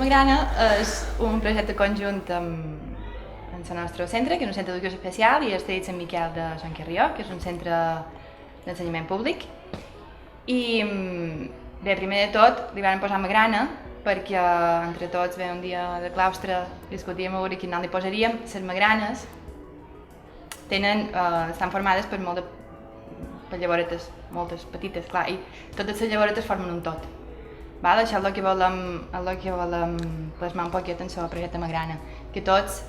Magrana és un projecte conjunt amb el nostre centre, que és un centre d'educació especial, i el Cedit Sant Miquel de Sant Carrió, que és un centre d'ensenyament públic. I bé, primer de tot li vam posar Magrana perquè entre tots, bé, un dia de claustre discutíem a veure quin nom li posaríem. Les magranes estan formades per llavoretes, moltes petites, clar, i totes les llavoretes formen un tot. Val? Això és el que volem plasmar un poquet en el projecte Magrana, que tots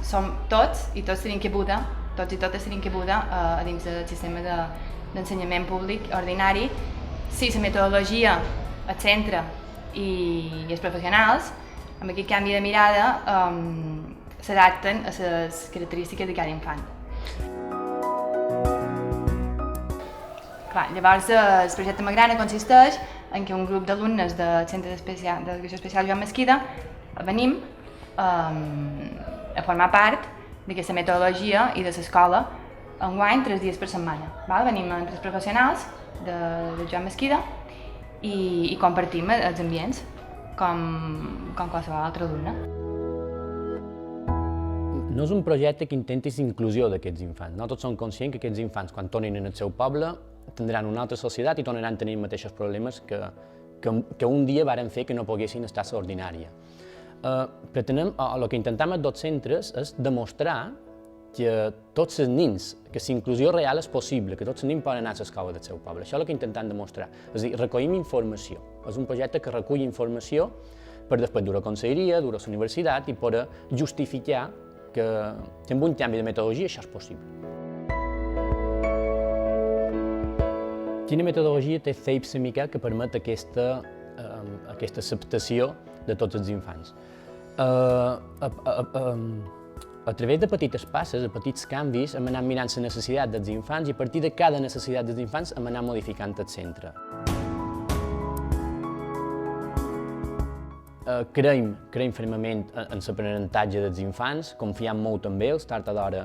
som tots i tots tenim cabuda, tots i totes tenim cabuda a dins del sistema d'ensenyament públic ordinari, si la metodologia, el centre i els professionals, amb aquest canvi de mirada, s'adapten a les característiques de cada infant. Clar, llavors, el projecte Magrana consisteix en que un grup d'alumnes del Centre d'Educació Especial Joan Mesquida venim a formar part d'aquesta metodologia i de l'escola enguany 3 dies per setmana. Venim entre els professionals de Joan Mesquida i compartim els ambients com qualsevol altre alumne. No és un projecte que intenti l'inclusió d'aquests infants. Nosaltres som conscients que aquests infants, quan tornin al seu poble, tindran una altra societat i tornaran a tenir els mateixos problemes que un dia varen fer que no poguessin estar a l'ordinària. El que intentem als dos centres és demostrar que tots els nens, que la inclusió real és possible, que tots els nens poden anar a l'escola del seu poble. Això és el que intentem demostrar. És a dir, recollim informació. És un projecte que recull informació per després dur a la conselleria, dur a la universitat i per justificar que amb un canvi de metodologia això és possible. Quina metodologia té Cedit Sant Miquel que permet aquesta acceptació de tots els infants? A través de petites passes, de petits canvis, hem anat mirant la necessitat dels infants i a partir de cada necessitat dels infants hem anat modificant el centre. Creiem fermament en l'aprenentatge dels infants, confiem molt en ells, tard o d'hora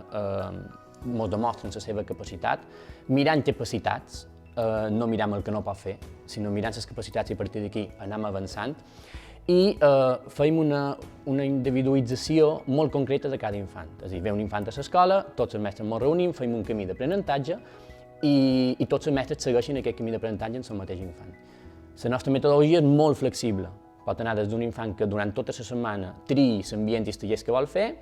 ens demostren la seva capacitat, mirant capacitats, no mirem el que no pot fer, sinó mirant les capacitats i a partir d'aquí anem avançant i fem una individualització molt concreta de cada infant. És a dir, ve un infant a l'escola, tots els mestres ens reunim, fem un camí d'aprenentatge i tots els mestres segueixen aquest camí d'aprenentatge en el mateix infant. La nostra metodologia és molt flexible. Pot anar des d'un infant que durant tota la setmana triï l'ambient i els tallers que vol fer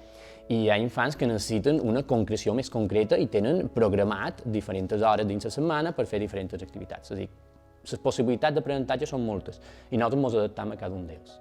i hi ha infants que necessiten una concreció més concreta i tenen programat diferents hores dins la setmana per fer diferents activitats. És a dir, les possibilitats d'aprenentatge són moltes i nosaltres ens adaptem a cada un d'ells.